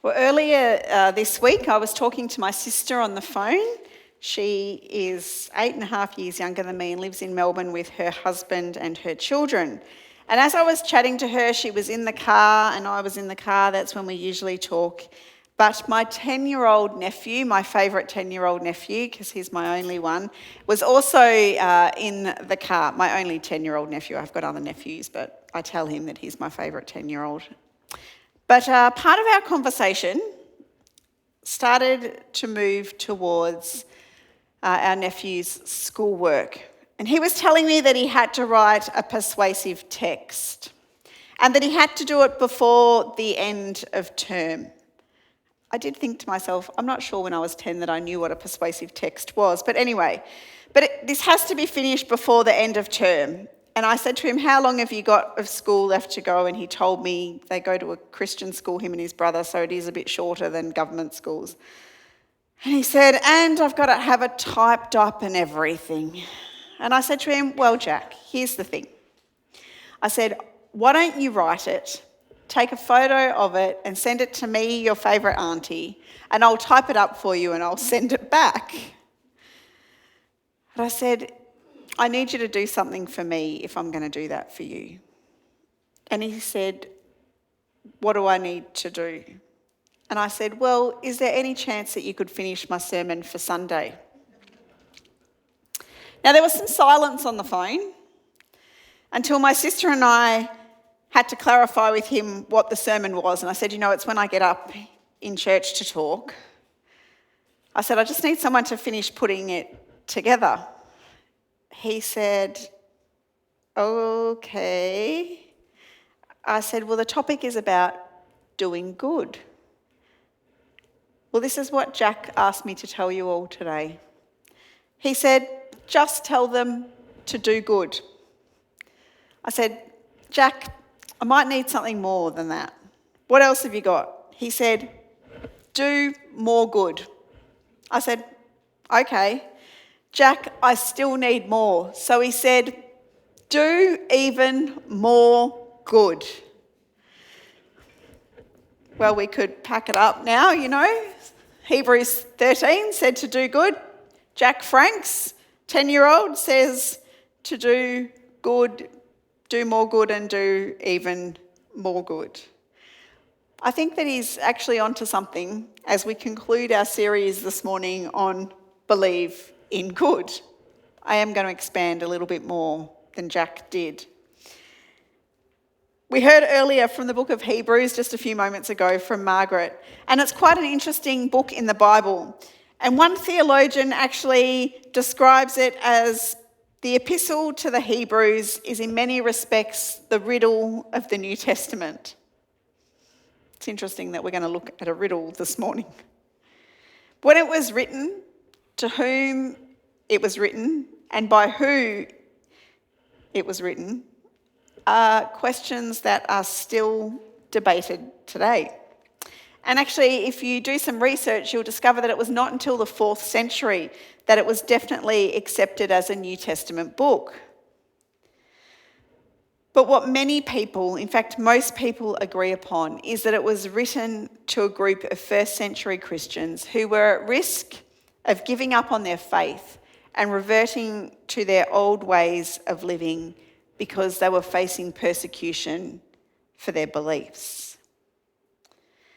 Well, earlier this week, I was talking to my sister on the phone. She is 8.5 years younger than me and lives in Melbourne with her husband and her children. And as I was chatting to her, she was in the car and I was in the car. That's when we usually talk. But my 10-year-old nephew, my favourite 10-year-old nephew, because he's my only one, was also in the car. My only 10-year-old nephew. I've got other nephews, but I tell him that he's my favourite 10-year-old. But part of our conversation started to move towards our nephew's schoolwork. And he was telling me that he had to write a persuasive text and that he had to do it before the end of term. I did think to myself, I'm not sure when I was 10 that I knew what a persuasive text was. But anyway, this has to be finished before the end of term. And I said to him, how long have you got of school left to go? And he told me they go to a Christian school, him and his brother, so it is a bit shorter than government schools. And he said, and I've got to have it typed up and everything. And I said to him, well, Jack, here's the thing. I said, why don't you write it, take a photo of it and send it to me, your favourite auntie, and I'll type it up for you and I'll send it back. And I said, I need you to do something for me if I'm going to do that for you. And he said, what do I need to do? And I said, well, is there any chance that you could finish my sermon for Sunday? Now, there was some silence on the phone until my sister and I had to clarify with him what the sermon was. And I said, it's when I get up in church to talk. I said, I just need someone to finish putting it together. He said, okay. I said, well, the topic is about doing good. Well, this is what Jack asked me to tell you all today. He said, just tell them to do good. I said, Jack, I might need something more than that. What else have you got? He said, do more good. I said, okay. Jack, I still need more. So he said, do even more good. Well, we could pack it up now, Hebrews 13 said to do good. Jack Franks, 10-year-old, says to do good, do more good and do even more good. I think that he's actually onto something as we conclude our series this morning on believe in good. I am going to expand a little bit more than Jack did. We heard earlier from the book of Hebrews just a few moments ago from Margaret, and it's quite an interesting book in the Bible. And one theologian actually describes it as the epistle to the Hebrews is in many respects the riddle of the New Testament. It's interesting that we're going to look at a riddle this morning. When it was written, to whom it was written, and by who it was written, are questions that are still debated today. And actually, if you do some research, you'll discover that it was not until the 4th century that it was definitely accepted as a New Testament book. But what many people, in fact most people, agree upon is that it was written to a group of 1st century Christians who were at risk of giving up on their faith and reverting to their old ways of living because they were facing persecution for their beliefs.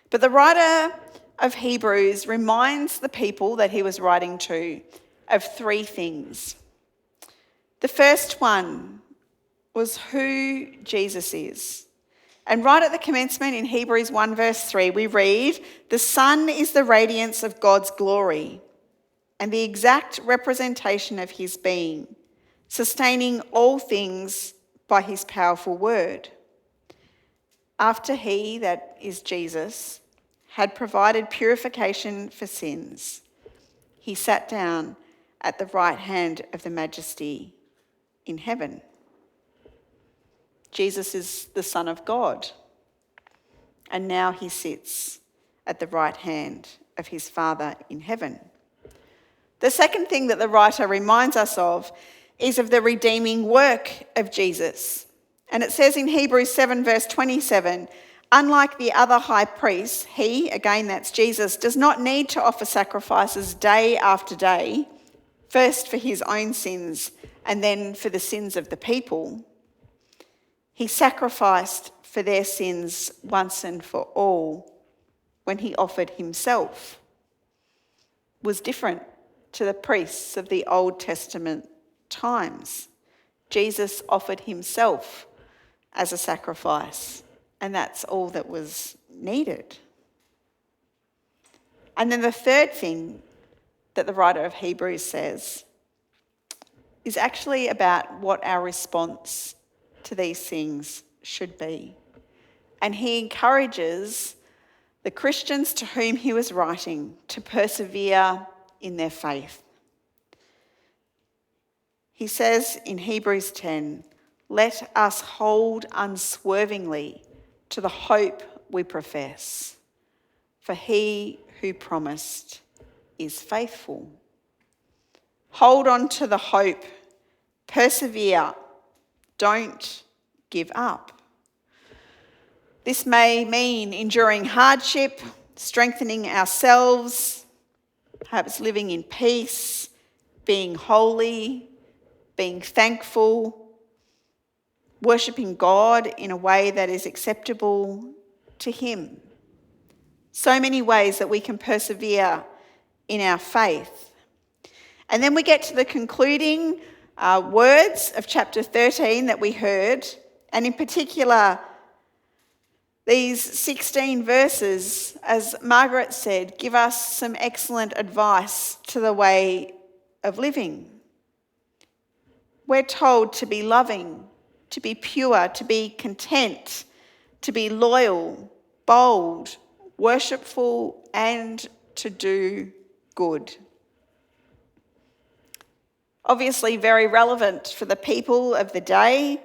But the writer of Hebrews reminds the people that he was writing to of 3 things. The first one was who Jesus is. And right at the commencement in Hebrews 1 verse 3, we read, the Son is the radiance of God's glory and the exact representation of his being, sustaining all things by his powerful word. After he, that is Jesus, had provided purification for sins, he sat down at the right hand of the Majesty in heaven. Jesus is the Son of God, and now he sits at the right hand of his Father in heaven. The second thing that the writer reminds us of is of the redeeming work of Jesus. And it says in Hebrews 7 verse 27, Unlike the other high priests, he, again that's Jesus, does not need to offer sacrifices day after day, first for his own sins and then for the sins of the people. He sacrificed for their sins once and for all when he offered himself. It was different to the priests of the Old Testament times. Jesus offered himself as a sacrifice, and that's all that was needed. And then the third thing that the writer of Hebrews says is actually about what our response to these things should be. And he encourages the Christians to whom he was writing to persevere in their faith. He says in Hebrews 10, "Let us hold unswervingly to the hope we profess, for he who promised is faithful." Hold on to the hope, persevere, don't give up. This may mean enduring hardship, strengthening ourselves, perhaps living in peace, being holy, being thankful, worshipping God in a way that is acceptable to him. So many ways that we can persevere in our faith. And then we get to the concluding words of chapter 13 that we heard, and in particular, these 16 verses, as Margaret said, give us some excellent advice to the way of living. We're told to be loving, to be pure, to be content, to be loyal, bold, worshipful, and to do good. Obviously very relevant for the people of the day,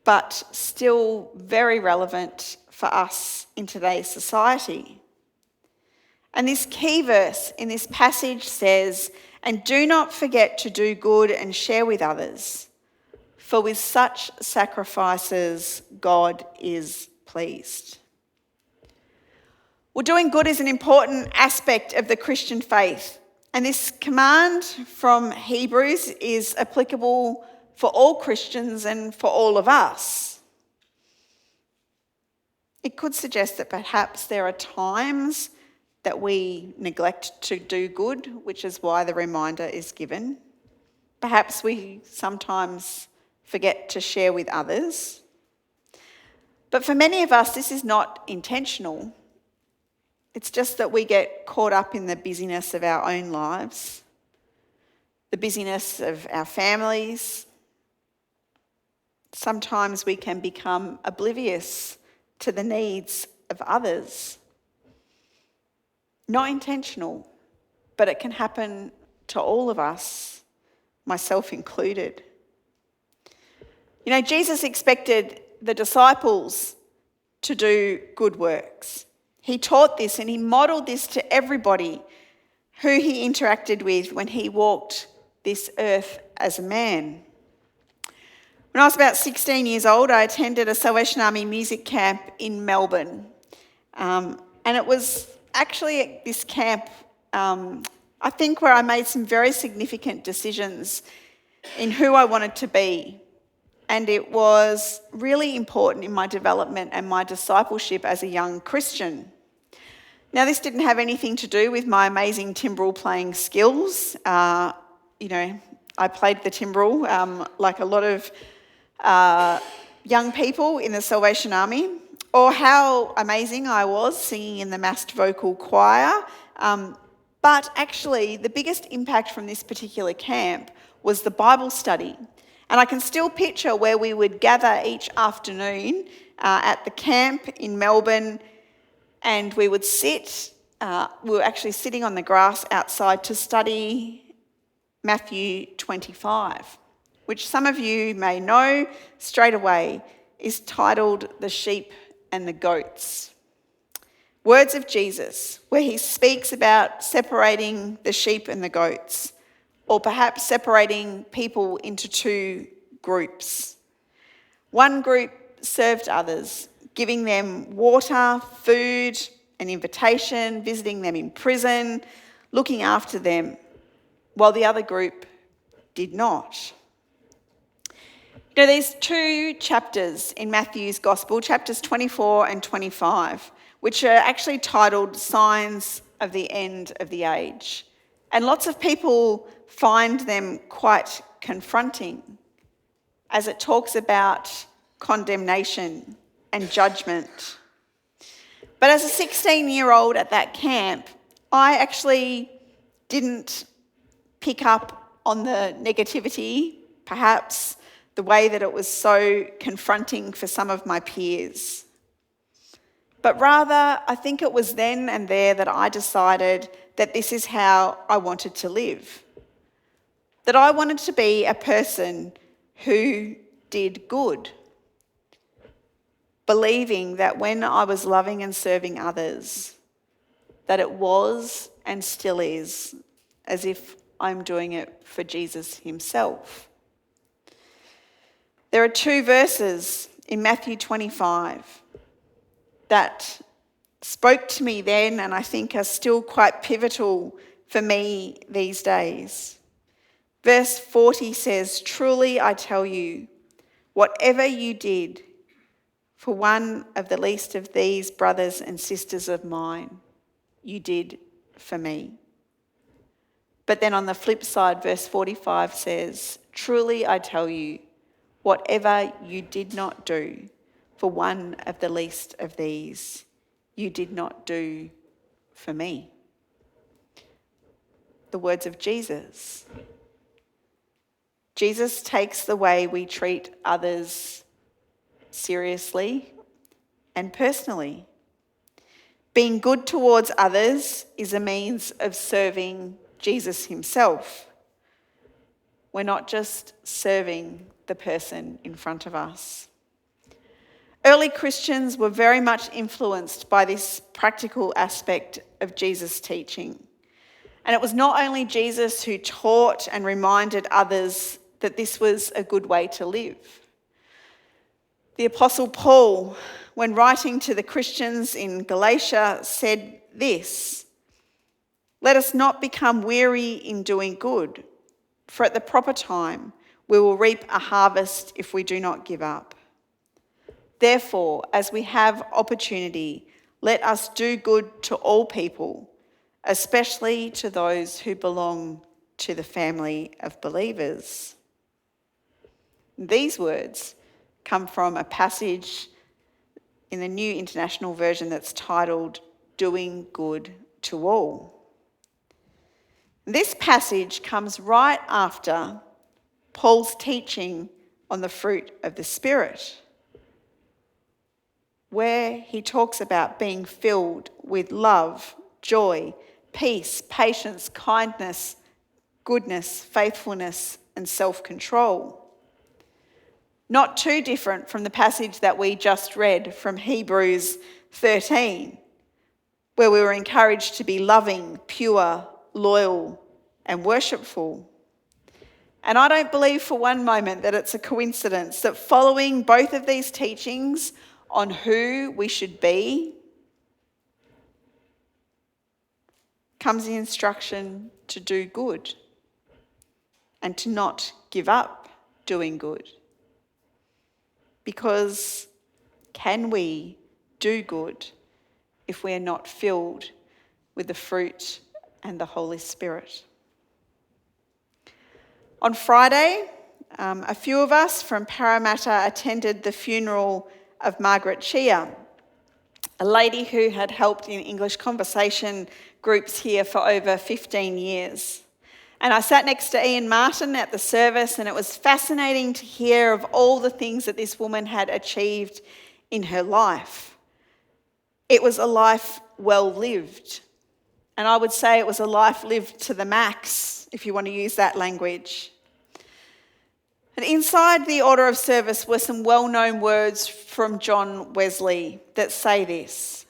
but still very relevant for us in today's society. And this key verse in this passage says, "And do not forget to do good and share with others, for with such sacrifices God is pleased." Well, doing good is an important aspect of the Christian faith. And this command from Hebrews is applicable for all Christians and for all of us. It could suggest that perhaps there are times that we neglect to do good, which is why the reminder is given. Perhaps we sometimes forget to share with others. But for many of us, this is not intentional. It's just that we get caught up in the busyness of our own lives, the busyness of our families. Sometimes we can become oblivious to the needs of others. Not intentional, but it can happen to all of us, myself included. You know, Jesus expected the disciples to do good works. He taught this and he modelled this to everybody who he interacted with when he walked this earth as a man. When I was about 16 years old, I attended a Salvation Army music camp in Melbourne. And it was actually at this camp, I think, where I made some very significant decisions in who I wanted to be. And it was really important in my development and my discipleship as a young Christian. Now, this didn't have anything to do with my amazing timbrel playing skills. I played the timbrel like a lot of young people in the Salvation Army, or how amazing I was singing in the massed vocal choir. But actually, the biggest impact from this particular camp was the Bible study. And I can still picture where we would gather each afternoon at the camp in Melbourne, and we would sit, we were actually sitting on the grass outside to study Matthew 25, which some of you may know straight away is titled "The Sheep and the Goats." Words of Jesus, where he speaks about separating the sheep and the goats, or perhaps separating people into two groups. One group served others, giving them water, food, an invitation, visiting them in prison, looking after them, while the other group did not. You know, there's two chapters in Matthew's Gospel, chapters 24 and 25, which are actually titled Signs of the End of the Age. And lots of people find them quite confronting, as it talks about condemnation and judgment. But as a 16-year-old at that camp, I actually didn't pick up on the negativity, perhaps the way that it was so confronting for some of my peers. But rather, I think it was then and there that I decided that this is how I wanted to live. That I wanted to be a person who did good, believing that when I was loving and serving others, that it was and still is as if I'm doing it for Jesus himself. There are two verses in Matthew 25 that spoke to me then and I think are still quite pivotal for me these days. Verse 40 says, "Truly I tell you, whatever you did for one of the least of these brothers and sisters of mine, you did for me." But then on the flip side, verse 45 says, "Truly I tell you, whatever you did not do for one of the least of these, you did not do for me." The words of Jesus. Jesus takes the way we treat others seriously and personally. Being good towards others is a means of serving Jesus himself. We're not just serving the person in front of us. Early Christians were very much influenced by this practical aspect of Jesus' teaching. And it was not only Jesus who taught and reminded others that this was a good way to live. The Apostle Paul, when writing to the Christians in Galatia, said this, "Let us not become weary in doing good, for at the proper time we will reap a harvest if we do not give up. Therefore, as we have opportunity, let us do good to all people, especially to those who belong to the family of believers." These words come from a passage in the New International Version that's titled "Doing Good to All." This passage comes right after Paul's teaching on the fruit of the Spirit, where he talks about being filled with love, joy, peace, patience, kindness, goodness, faithfulness, and self-control. Not too different from the passage that we just read from Hebrews 13, where we were encouraged to be loving, pure, loyal, and worshipful. And I don't believe for one moment that it's a coincidence that following both of these teachings on who we should be comes the instruction to do good and to not give up doing good. Because can we do good if we are not filled with the fruit and the Holy Spirit? On Friday, a few of us from Parramatta attended the funeral of Margaret Chia, a lady who had helped in English conversation groups here for over 15 years. And I sat next to Ian Martin at the service, and it was fascinating to hear of all the things that this woman had achieved in her life. It was a life well lived. And I would say it was a life lived to the max, if you want to use that language. And inside the order of service were some well-known words from John Wesley that say this: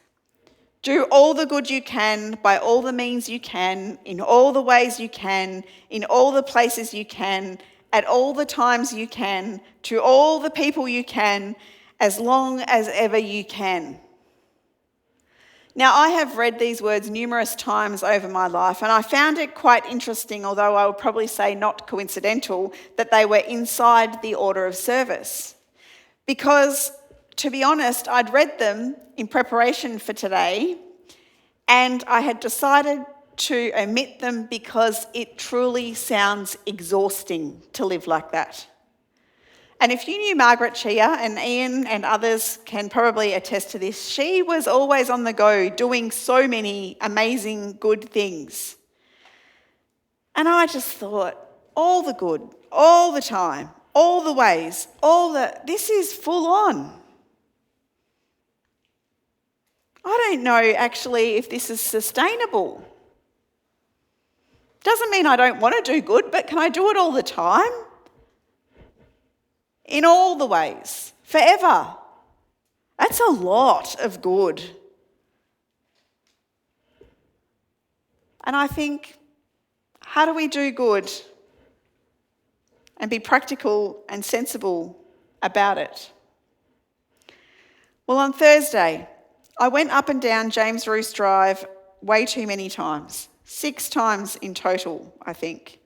"Do all the good you can, by all the means you can, in all the ways you can, in all the places you can, at all the times you can, to all the people you can, as long as ever you can. Now, I have read these words numerous times over my life, and I found it quite interesting, although I would probably say not coincidental, that they were inside the order of service. Because, to be honest, I'd read them in preparation for today, and I had decided to omit them because it truly sounds exhausting to live like that. And if you knew Margaret Chia, and Ian and others can probably attest to this, she was always on the go doing so many amazing good things. And I just thought, all the good, all the time, all the ways, this is full on. I don't know actually if this is sustainable. Doesn't mean I don't want to do good, but can I do it all the time? In all the ways, forever. That's a lot of good. And I think, how do we do good and be practical and sensible about it? Well, on Thursday, I went up and down James Roos Drive way too many times. 6 times in total, I think.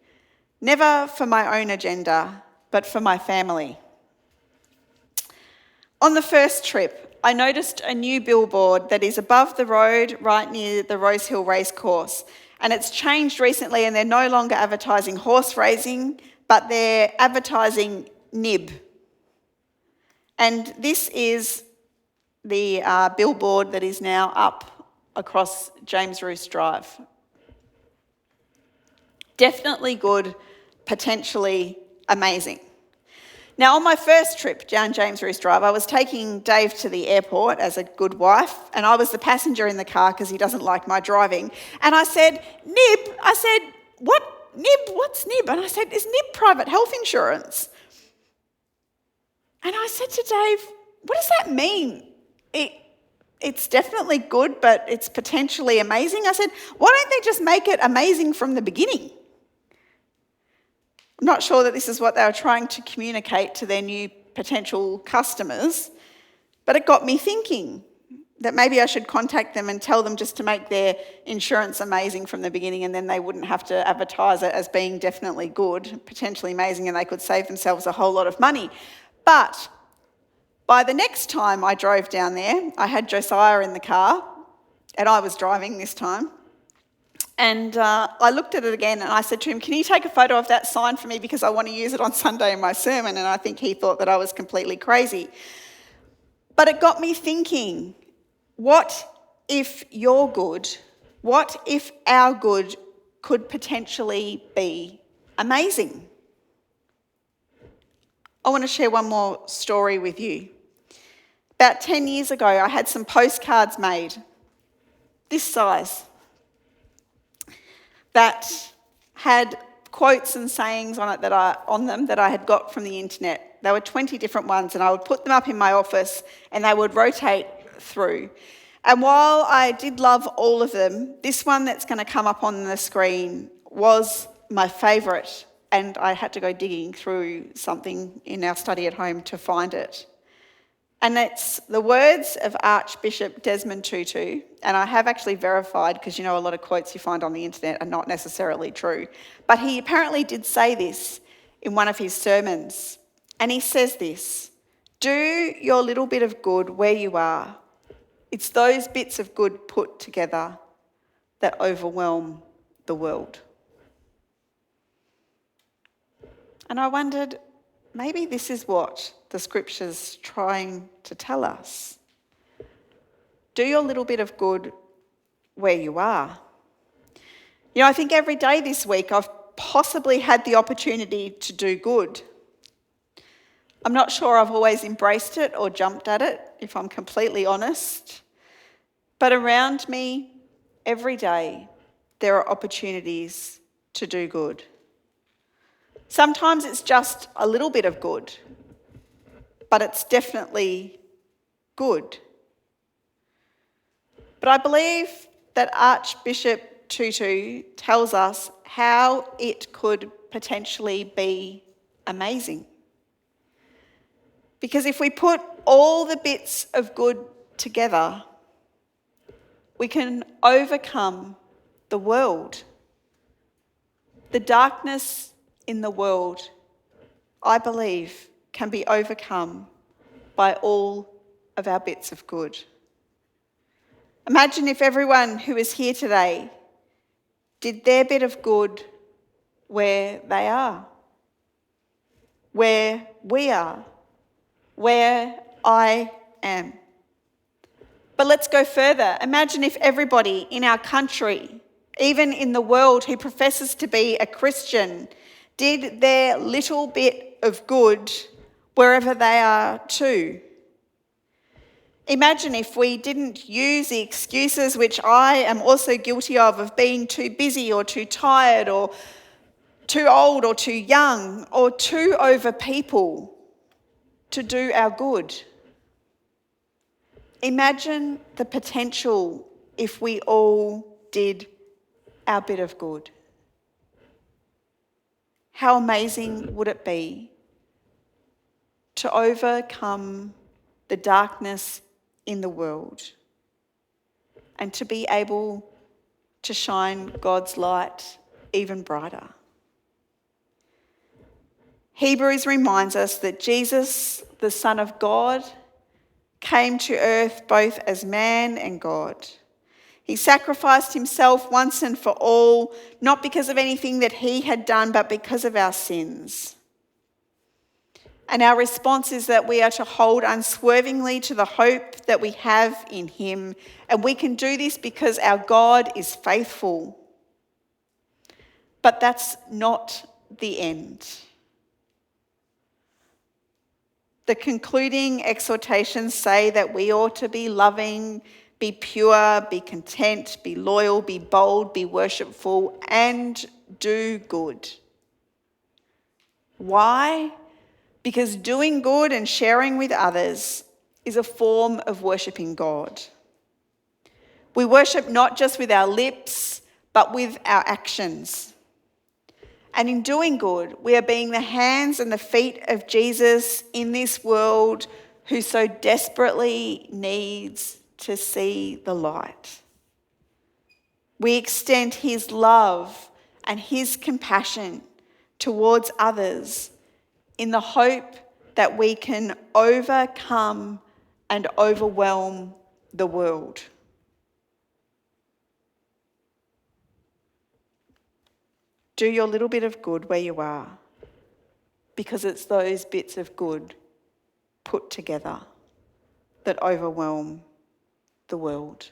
Never for my own agenda, but for my family. On the first trip, I noticed a new billboard that is above the road right near the Rosehill Racecourse. And it's changed recently and they're no longer advertising horse racing, but they're advertising nib. And this is the billboard that is now up across James Roos Drive. Definitely good, potentially amazing. Now, on my first trip down James Roos Drive, I was taking Dave to the airport as a good wife, and I was the passenger in the car because he doesn't like my driving. And I said, Nib, what? Nib, what's Nib? And I said, is Nib private health insurance? And I said to Dave, what does that mean? It's definitely good, but it's potentially amazing. I said, why don't they just make it amazing from the beginning? I'm not sure that this is what they were trying to communicate to their new potential customers, but it got me thinking that maybe I should contact them and tell them just to make their insurance amazing from the beginning, and then they wouldn't have to advertise it as being definitely good, potentially amazing, and they could save themselves a whole lot of money. But by the next time I drove down there, I had Josiah in the car, and I was driving this time. And I looked at it again and I said to him, can you take a photo of that sign for me because I want to use it on Sunday in my sermon? And I think he thought that I was completely crazy. But it got me thinking, what if your good, what if our good could potentially be amazing? I want to share one more story with you. About 10 years ago, I had some postcards made, this size, that had quotes and sayings on them that I had got from the internet. There were 20 different ones, and I would put them up in my office and they would rotate through. And while I did love all of them, this one that's going to come up on the screen was my favourite, and I had to go digging through something in our study at home to find it. And it's the words of Archbishop Desmond Tutu, and I have actually verified, because you know a lot of quotes you find on the internet are not necessarily true, but he apparently did say this in one of his sermons, and he says this, do your little bit of good where you are. It's those bits of good put together that overwhelm the world. And I wondered, maybe this is what the scripture's trying to tell us. Do your little bit of good where you are. You know, I think every day this week I've possibly had the opportunity to do good. I'm not sure I've always embraced it or jumped at it, if I'm completely honest. But around me, every day, there are opportunities to do good. Sometimes it's just a little bit of good, but it's definitely good. But I believe that Archbishop Tutu tells us how it could potentially be amazing. Because if we put all the bits of good together, we can overcome the world. The darkness in the world, I believe, can be overcome by all of our bits of good. Imagine if everyone who is here today did their bit of good where they are, where we are, where I am. But let's go further. Imagine if everybody in our country, even in the world who professes to be a Christian, did their little bit of good wherever they are too. Imagine if we didn't use the excuses which I am also guilty of being too busy or too tired or too old or too young or too over people to do our good. Imagine the potential if we all did our bit of good. How amazing would it be to overcome the darkness in the world and to be able to shine God's light even brighter? Hebrews reminds us that Jesus, the Son of God, came to earth both as man and God. He sacrificed himself once and for all, not because of anything that he had done, but because of our sins. And our response is that we are to hold unswervingly to the hope that we have in him. And we can do this because our God is faithful. But that's not the end. The concluding exhortations say that we ought to be loving, be pure, be content, be loyal, be bold, be worshipful, and do good. Why? Because doing good and sharing with others is a form of worshipping God. We worship not just with our lips, but with our actions. And in doing good, we are being the hands and the feet of Jesus in this world who so desperately needs to see the light. We extend his love and his compassion towards others in the hope that we can overcome and overwhelm the world. Do your little bit of good where you are, because it's those bits of good put together that overwhelm the world.